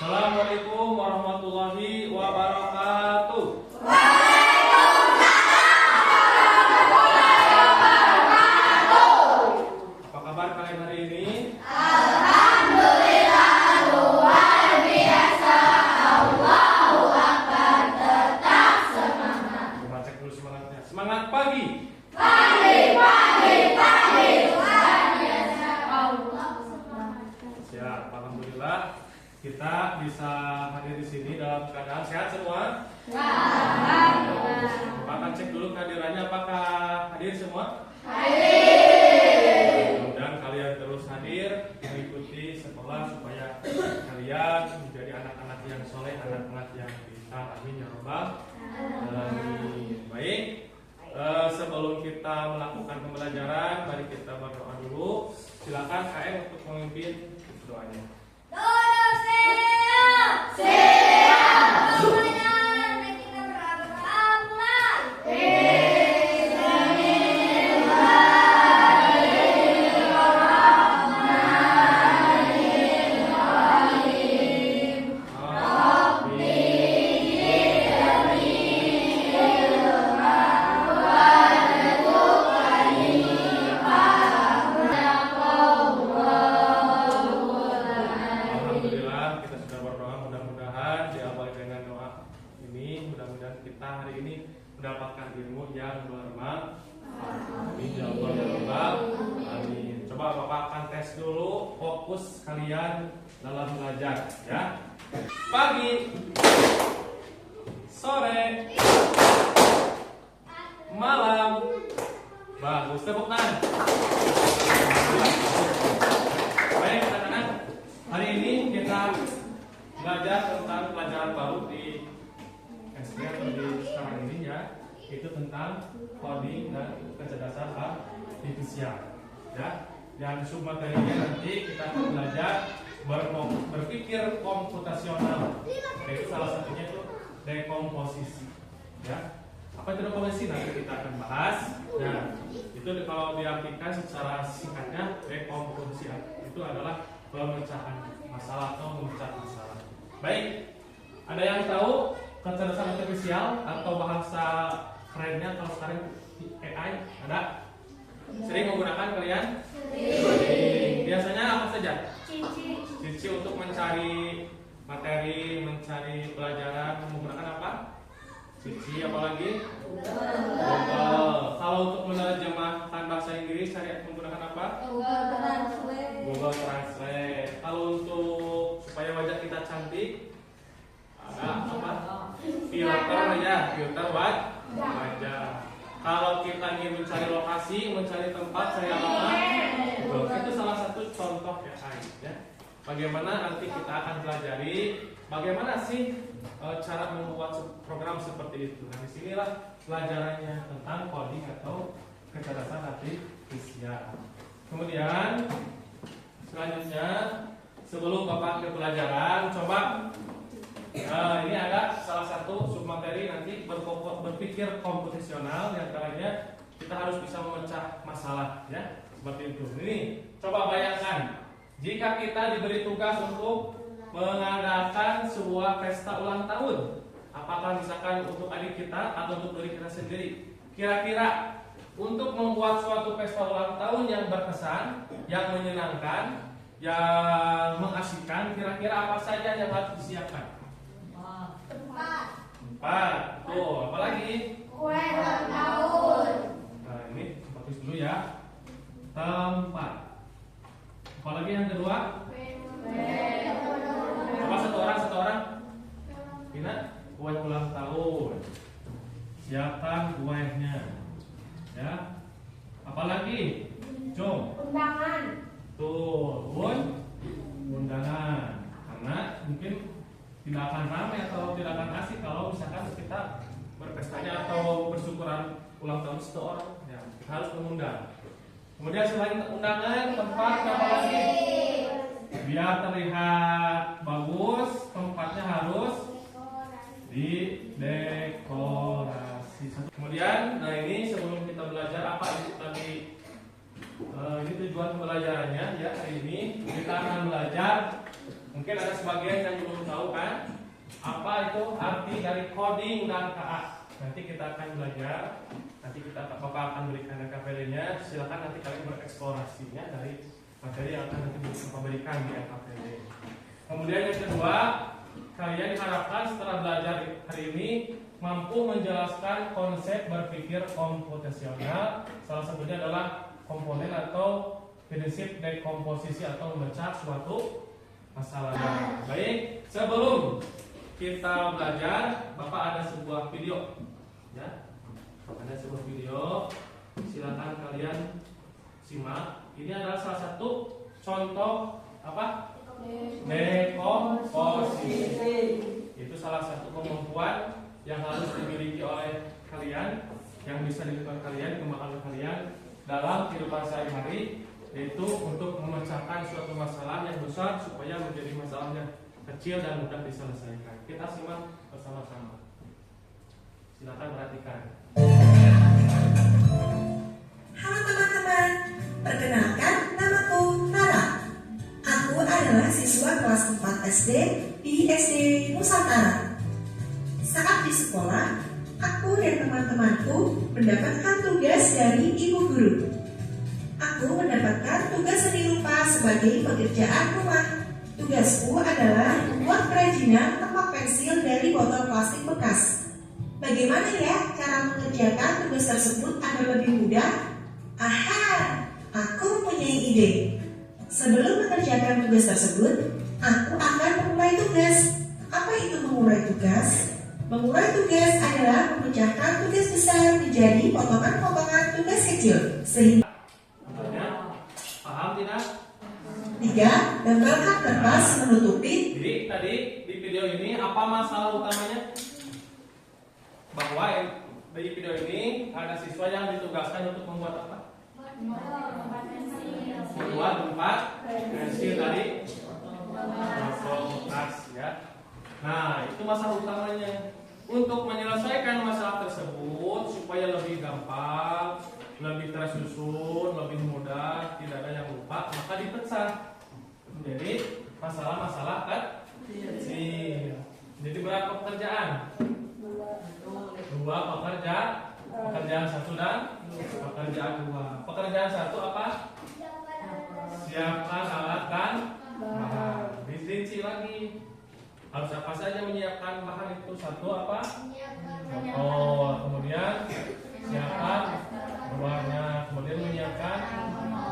Assalamualaikum warahmatullahi wabarakatuh. Apa kabar kalian hari ini? Alhamdulillah luar biasa. Allahu Akbar, tetap semangat. Coba cek dulu semangatnya. Semangat pagi. Pagi, pagi, pagi. Luar biasa. Allahu semangat. Siap, alhamdulillah kita bisa hadir di sini dalam keadaan sehat semua. Alhamdulillah. Pak akan cek dulu kehadirannya, apakah hadir semua? Hadir. Mudah-mudahan kalian terus hadir mengikuti sekolah supaya kalian menjadi anak-anak yang soleh, anak-anak yang pintar. Amin ya rabbal alamin. Baik, sebelum kita melakukan pembelajaran, mari kita berdoa dulu. Silakan KM untuk memimpin doanya. Duduk siap. Siap. Semuanya mari kita berdoa mulai. Alhamdulillah kita sudah berdoa, mudah-mudahan diawali dengan doa ini, mudah-mudahan kita hari ini mendapatkan ilmu yang bermanfaat. Amin ya Allah ya Rabbal alamin. Coba Bapak akan tes dulu fokus kalian dalam belajar ya. Pagi, sore, malam. Bagus, tepuk tangan. Baik anak-anak, hari ini kita belajar tentang pelajaran baru di SD atau di sekarang ini ya, itu tentang coding dan kecerdasan artifisial ya. Dan submaterinya nanti kita akan belajar berpikir komputasional, yaitu salah satunya itu dekomposisi ya. Apa itu dekomposisi nanti kita akan bahas. Nah, itu kalau diartikan secara singkatnya, dekomposisi itu adalah pemecahan masalah atau memecah masalah. Baik, ada yang tahu kecerdasan artifisial atau bahasa kerennya kalau sekarang AI? Ada? Sering menggunakan kalian? Sering. Biasanya apa saja? Cici untuk mencari materi, mencari pelajaran menggunakan apa? Cici, apalagi? Google. Kalau untuk menerjemahkan bahasa Inggris cari menggunakan apa? Google Translate. Kalau untuk supaya wajah kita cantik ada apa? Filter ya, filter wajah. Kalau kita ingin mencari lokasi, mencari tempat, cari apa? Google. Itu salah satu contoh ya. Bagaimana nanti kita akan pelajari bagaimana sih cara membuat program seperti itu. Nah, disinilah pelajarannya tentang coding atau kecerdasan artifisial. Kemudian selanjutnya sebelum Bapak ke pelajaran, coba ini ada salah satu submateri nanti berpikir komputasional, yang antaranya kita harus bisa memecah masalah ya, seperti itu. Ini coba bayangkan jika kita diberi tugas untuk mengadakan sebuah pesta ulang tahun, apakah misalkan untuk adik kita atau untuk diri kita sendiri, kira-kira untuk membuat suatu pesta ulang tahun yang berkesan, yang menyenangkan, yang mengasihkan, kira-kira apa saja yang harus disiapkan? Tempat. Tuh, apalagi? Kue ulang tahun. Nah, ini fokus dulu ya. Tempat. Apalagi yang kedua? Apa satu orang? Ina, kue ulang tahun. Siapkan kuenya. Ya. Apalagi? Jom. Undangan. Tuh, undangan. Karena mungkin tidak akan ramai atau tidak akan asik kalau misalkan kita berpestanya atau bersyukuran ulang tahun seseorang. Ya, kita harus mengundang. Kemudian selain undangan, tempat apa lagi? Biar terlihat bagus, tempatnya harus didekorasi. Kemudian, nah ini sebelum kita belajar apa itu tadi? Ini tujuan pembelajarannya ya, hari ini kita akan belajar. Mungkin ada sebagian sebagian yang belum tahu kan apa itu arti dari coding dan KA. Nanti kita akan belajar. Nanti Bapak akan berikan LKPD-nya. Silakan nanti kalian bereksplorasinya dari materi yang akan nanti Bapak berikan di LKPD. Kemudian yang kedua, kalian diharapkan setelah belajar hari ini mampu menjelaskan konsep berpikir komputasional. Salah satunya adalah komponen atau prinsip dekomposisi atau memecah suatu masalah. Baik, sebelum kita belajar, Bapak ada sebuah video, ya, ada sebuah video. Silakan kalian simak. Ini adalah salah satu contoh apa? Dekomposisi. Itu salah satu kemampuan yang harus dimiliki oleh kalian, yang bisa dilakukan kalian, kemampuan kalian dalam kehidupan sehari-hari, yaitu untuk memecahkan suatu masalah yang besar supaya menjadi masalah yang kecil dan mudah diselesaikan. Kita simak bersama-sama. Silakan perhatikan. Halo teman-teman, perkenalkan namaku Tara. Aku adalah siswa kelas 4 SD di SD Nusantara. Saat di sekolah, aku dan teman-temanku mendapatkan tugas dari ibu guru. Aku mendapatkan tugas seni rupa sebagai pekerjaan rumah. Tugasku adalah membuat kerajinan tempat pensil dari botol plastik bekas. Bagaimana ya cara mengerjakan tugas tersebut agar lebih mudah? Aha, aku mempunyai ide. Sebelum mengerjakan tugas tersebut, aku akan memulai tugas. Apa itu memulai tugas? Memulai tugas adalah memecahkan tugas besar menjadi potongan-potongan tugas kecil. Sehingga Paham tidak? 3. Tempelkan kertas menutupi. Jadi tadi di video ini apa masalah utamanya? Bahwa di video ini ada siswa yang ditugaskan untuk membuat apa? Membuat tempat pensil dari botol bekas, ya. Nah, itu masalah utamanya. Untuk menyelesaikan masalah tersebut supaya lebih gampang, lebih tersusun, lebih mudah, tidak ada yang lupa, maka dipecah menjadi masalah-masalah kecil. Jadi berapa pekerjaan? 2 pekerjaan 1 dan pekerjaan 2. Pekerjaan 1 apa? Siapkan alat dan bahan. Dirinci lagi. Harus apa saja menyiapkan bahan itu? 1 apa? Botol. Kemudian siapkan berwarna. Kemudian menyiapkan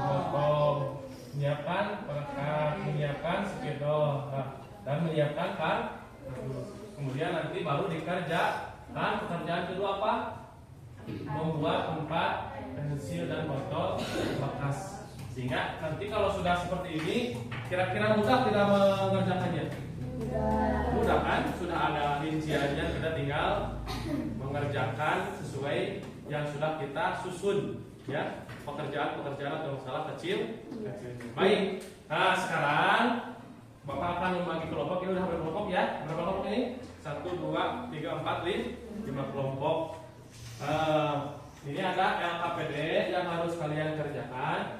botol, menyiapkan perekat, menyiapkan spidol, dan menyiapkan kardus. Kemudian nanti baru dikerjakan pekerjaan kedua apa? Membuat tempat pensil dan botol bekas. Sehingga nanti kalau sudah seperti ini, kira-kira mudah tidak mengerjakannya? Mudah kan? Sudah ada rinciannya, kita tinggal mengerjakan sesuai yang sudah kita susun, ya, pekerjaan-pekerjaan atau masalah kecil. Baik. Nah, sekarang Bapak akan membagi kelompok. Ini udah berkelompok ya? Berapa kelompok ini? 1, 2, 3, 4, 5 kelompok. Ini ada LKPD yang harus kalian kerjakan.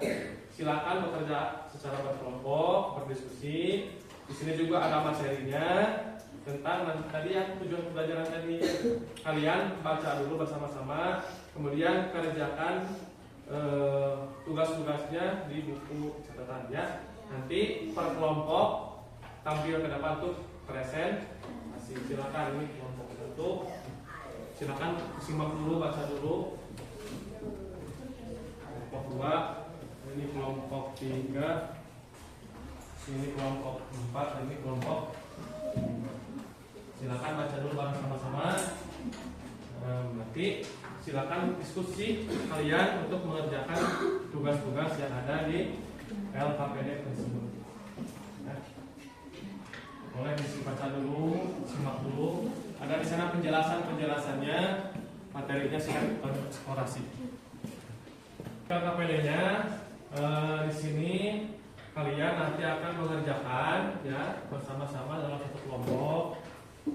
Silakan bekerja secara berkelompok, berdiskusi. Di sini juga ada materinya tentang tadi yang tujuan pembelajaran tadi. Kalian baca dulu bersama-sama, kemudian kerjakan tugas-tugasnya di buku catatannya. Nanti per kelompok tampil ke depan tuh present. Silakan, ini kelompok 1. Silakan simak dulu, baca dulu. Kelompok 2, ini kelompok 3. Ini kelompok 4 dan ini kelompok 5. Silakan baca dulu bareng sama-sama. Nanti silakan diskusi kalian untuk mengerjakan tugas-tugas yang ada di LKPD tersebut. Boleh dibaca dulu, simak dulu. Ada di sana penjelasannya, materinya silakan eksplorasi. LKPD-nya di sini kalian nanti akan mengerjakan, ya, bersama-sama dalam satu kelompok.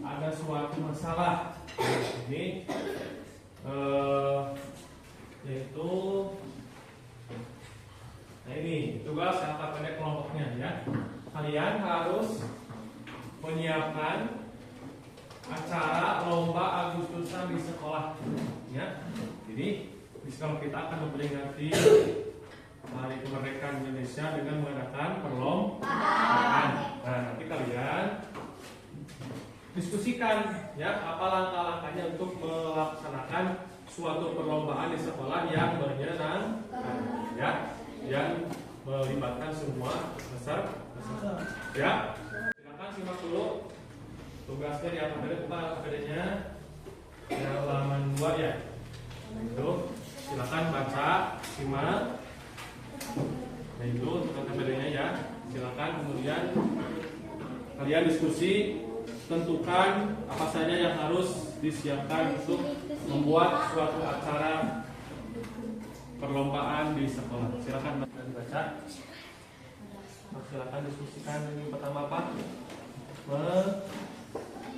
Ada suatu masalah ini, yaitu, nah ini tugas LKPD kelompoknya, ya. Kalian harus menyiapkan acara lomba Agustusan di sekolah ya. Jadi kalau kita akan memperingati Hari Kemerdekaan Indonesia dengan mengadakan perlombaan. Nah, nanti kalian diskusikan ya apa langkah-langkahnya untuk melaksanakan suatu perlombaan di sekolah yang menyenangkan ya, yang melibatkan semua peserta ya. Silakan simak dulu tugasnya di atas tadi, bukan APD-nya ya, halaman 2 ya. Itu silakan baca, simak. Nah itu untuk APD-nya ya. Silakan kemudian kalian diskusi, tentukan apa saja yang harus disiapkan untuk membuat suatu acara perlombaan di sekolah. Silakan dibaca. Silakan diskusikan. Ini pertama apa?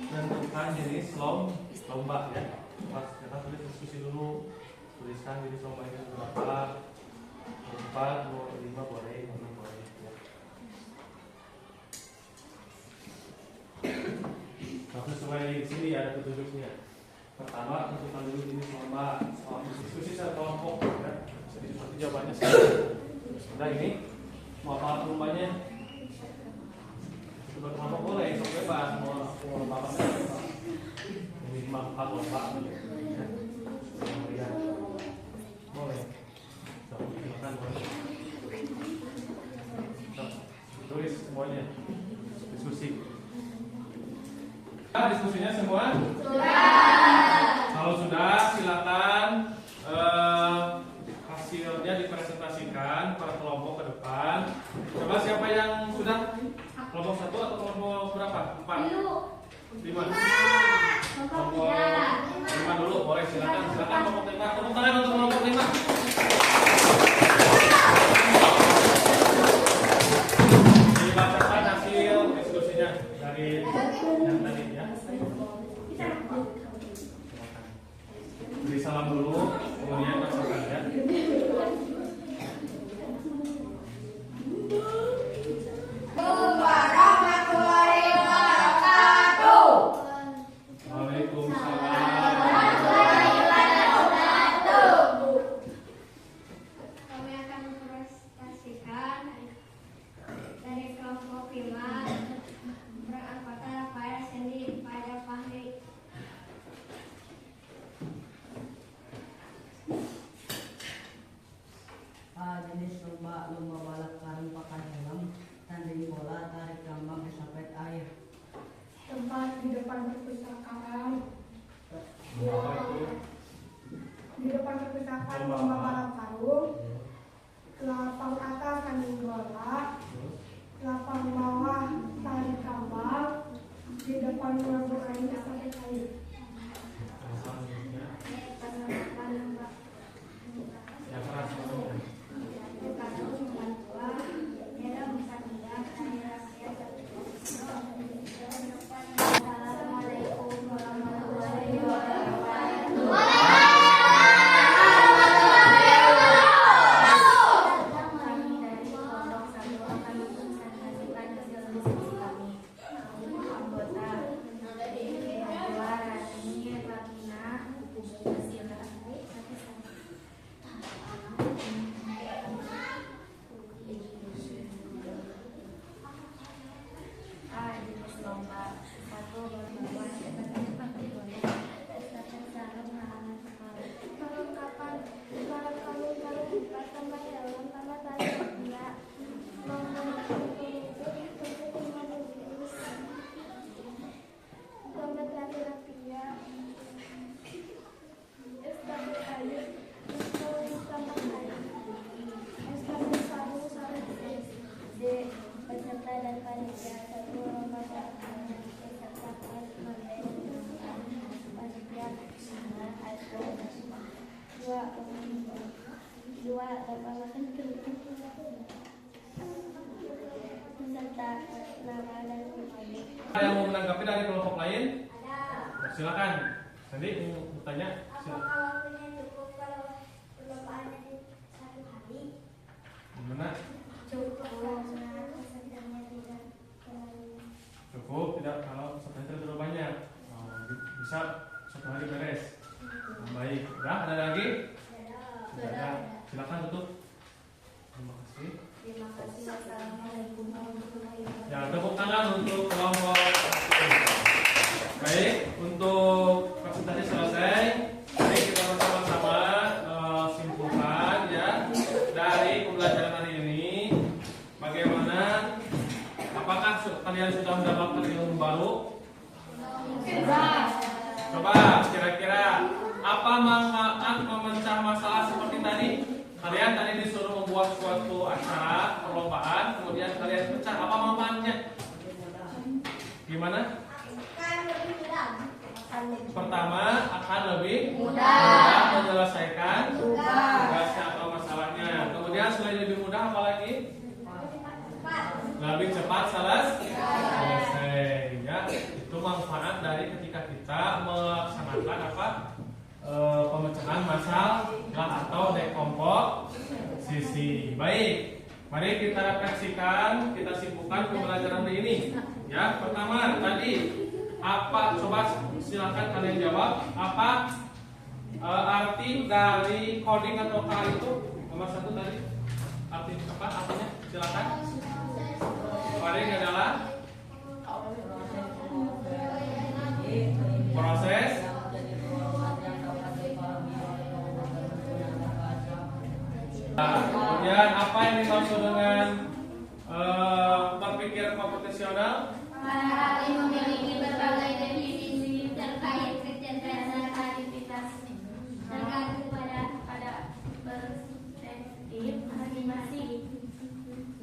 Menentukan jenis lomba ya. Kita tulis diskusi dulu. Tuliskan jenis lomba ini berapa. 4, 5 boleh, 6 boleh ya. Tapi sesuai di sini ada petunjuknya. Pertama, tentukan dulu jenis lomba. Diskusi secara kelompok ya. Jadi seperti jawabannya sudah ini. Mau apa lombanya? Itu kelompok boleh, itu bebas. Mau lomba apa saja. Minimal 4 lomba ya. Kemudian boleh. Silakan boleh. Tulis semuanya. Diskusi. Diskusinya semua? Sudah. Kalau sudah, silakan hasilnya dipresentasikan para kelompok ke depan. Coba siapa yang sudah? Kelompok 1 atau kelompok berapa? 4? 5. Kelompok 5 dulu, boleh silakan. Silakan kelompok 5. Tepuk tangan untuk kelompok 5. Dibacakan hasil diskusinya dari yang tadi ya. Beri salam dulu, kemudian bacakan ya. Warahmatullahi wabarakatuh. Waalaikumsalam. Kami akan mempresentasikan dari kelompok 5 beranggota Rafael, Sandy, Fadel, Fahri. Jenis lomba balap karung pakan helm, tanding bola, tarik tambang, estafet air. Tempat di depan perpustakaan. Di depan perpustakaan lomba balap karung. Lapang atas tanding bola. Lapang bawah tarik tambang. Di depan ruang bermain estafet air. Yang keras semuanya. Assalamualaikum warahmatullahi wabarakatuh. Kami dari kelompok 1 akan mempresentasikan hasil diskusi kami. Anggota yang 2 Ratini, Latina, jenis lomba 1 berlomba estafet sarung larangan sekali. Perlengkapan balap karung tambah helm tambah tali sepeda nomor dompet rapi-rapia estafet air tambah air estafet sarung D. Peserta dan panitia 1 lomba balap karung peserta panitia 2 lomba makan kerupuk peserta nama dan pembagian. Ada yang mau menanggapi dari kelompok lain? Silakan. Nanti mau bertanya. Silakan. Apakah waktunya cukup kalau perlombaannya di 1 hari? Gimana? Cukup karena pesertanya tidak terlalu Cukup cukup, tidak kalau pesertanya terlalu banyak. Bisa 1 hari beres. Baik, udah ada lagi? Tidak ada. Silakan tutup. Terima kasih. Terima kasih. Wassalamualaikum warahmatullahi wabarakatuh. Ya, tepuk tangan untuk kelompok. Baik, untuk presentasi selesai. Mari kita bersama-sama simpulkan ya dari pembelajaran hari ini. Bagaimana? Apakah kalian sudah mendapatkan ilmu baru? Coba kira-kira apa manfaat memecah masalah seperti tadi? Kalian tadi disuruh membuat suatu acara perlombaan, kemudian kalian pecah. Apa manfaatnya? Gimana? Pertama, akan lebih mudah menyelesaikan tugasnya atau masalahnya. Kemudian selain lebih mudah, apa lagi? Lebih cepat selesai. Ya, itu manfaat dari ketika kita melaksanakan pemecahan masalah atau dekomposisi. Baik, mari kita refleksikan, kita simpulkan pembelajaran hari ini. Ya, pertama tadi apa? Coba silakan kalian jawab. Apa arti dari coding atau K itu? Nomor 1 tadi. Arti apa? Artinya? Silakan. Coding adalah proses. Kemudian apa yang dimaksud dengan berpikir komputasional? Para ahli memiliki berbagai definisi terkait kecerdasan aktivitas tergantung pada perspektif masing-masing.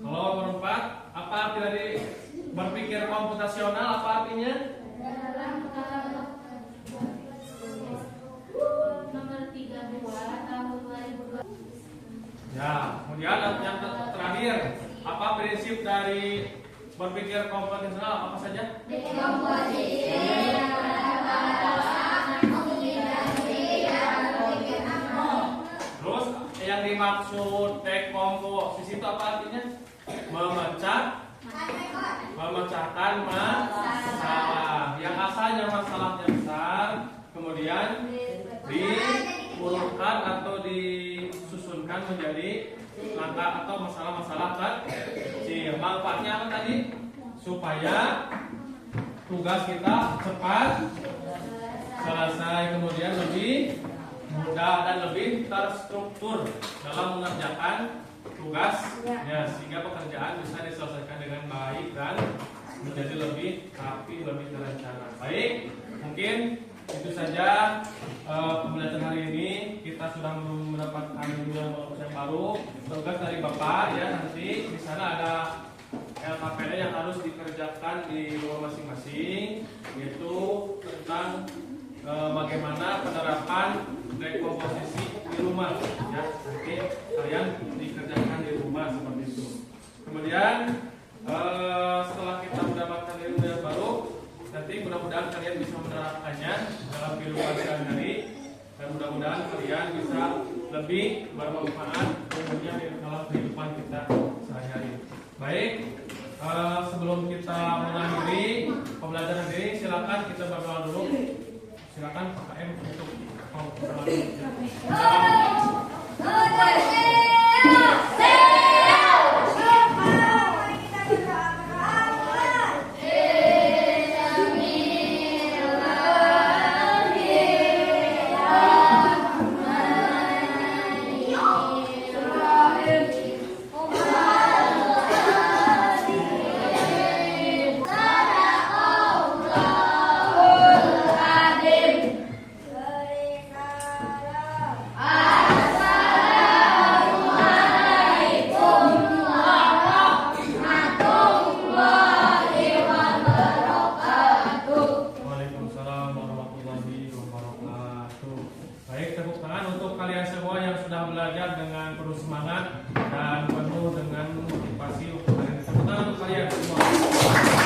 Kalau nomor 4, apa arti dari berpikir komputasional? Apa artinya? Dalam nomor 32 tahun 2002. Ya, kemudian yang terakhir, apa prinsip dari berpikir komputasional? Apa saja? Dekomposisi. Terus yang dimaksud dekomposisi itu apa artinya? Memecahkan masalah. Yang asalnya masalahnya besar, kemudian diurutkan atau disusunkan menjadi langkah atau masalah-masalah kecil. Manfaatnya apa tadi? Supaya tugas kita cepat selesai, kemudian lebih mudah dan lebih terstruktur dalam mengerjakan tugasnya, sehingga pekerjaan bisa diselesaikan dengan baik dan menjadi lebih rapi, lebih terencana. Baik, mungkin itu saja pembelajaran hari ini. Kita sudah mendapatkan ilmu yang baru. Tugas dari Bapak ya, nanti di sana ada LKPD yang harus dikerjakan di rumah masing-masing, yaitu tentang bagaimana penerapan dekomposisi di rumah ya. Nanti kalian dikerjakan di rumah seperti itu. Kemudian setelah kita mendapatkan ilmu yang baru, nanti mudah-mudahan kalian bisa menerapkannya dalam kehidupan sehari-hari, dan mudah-mudahan kalian bisa lebih bermanfaat tentunya dalam kehidupan kita sehari-hari. Baik, sebelum kita mengakhiri pembelajaran ini, silakan kita berdoa dulu. Silakan Pak KM untuk berdoa dulu. Baik, tepuk tangan untuk kalian semua yang sudah belajar dengan penuh semangat dan penuh dengan motivasi untuk kalian. Tepuk tangan untuk kalian semua.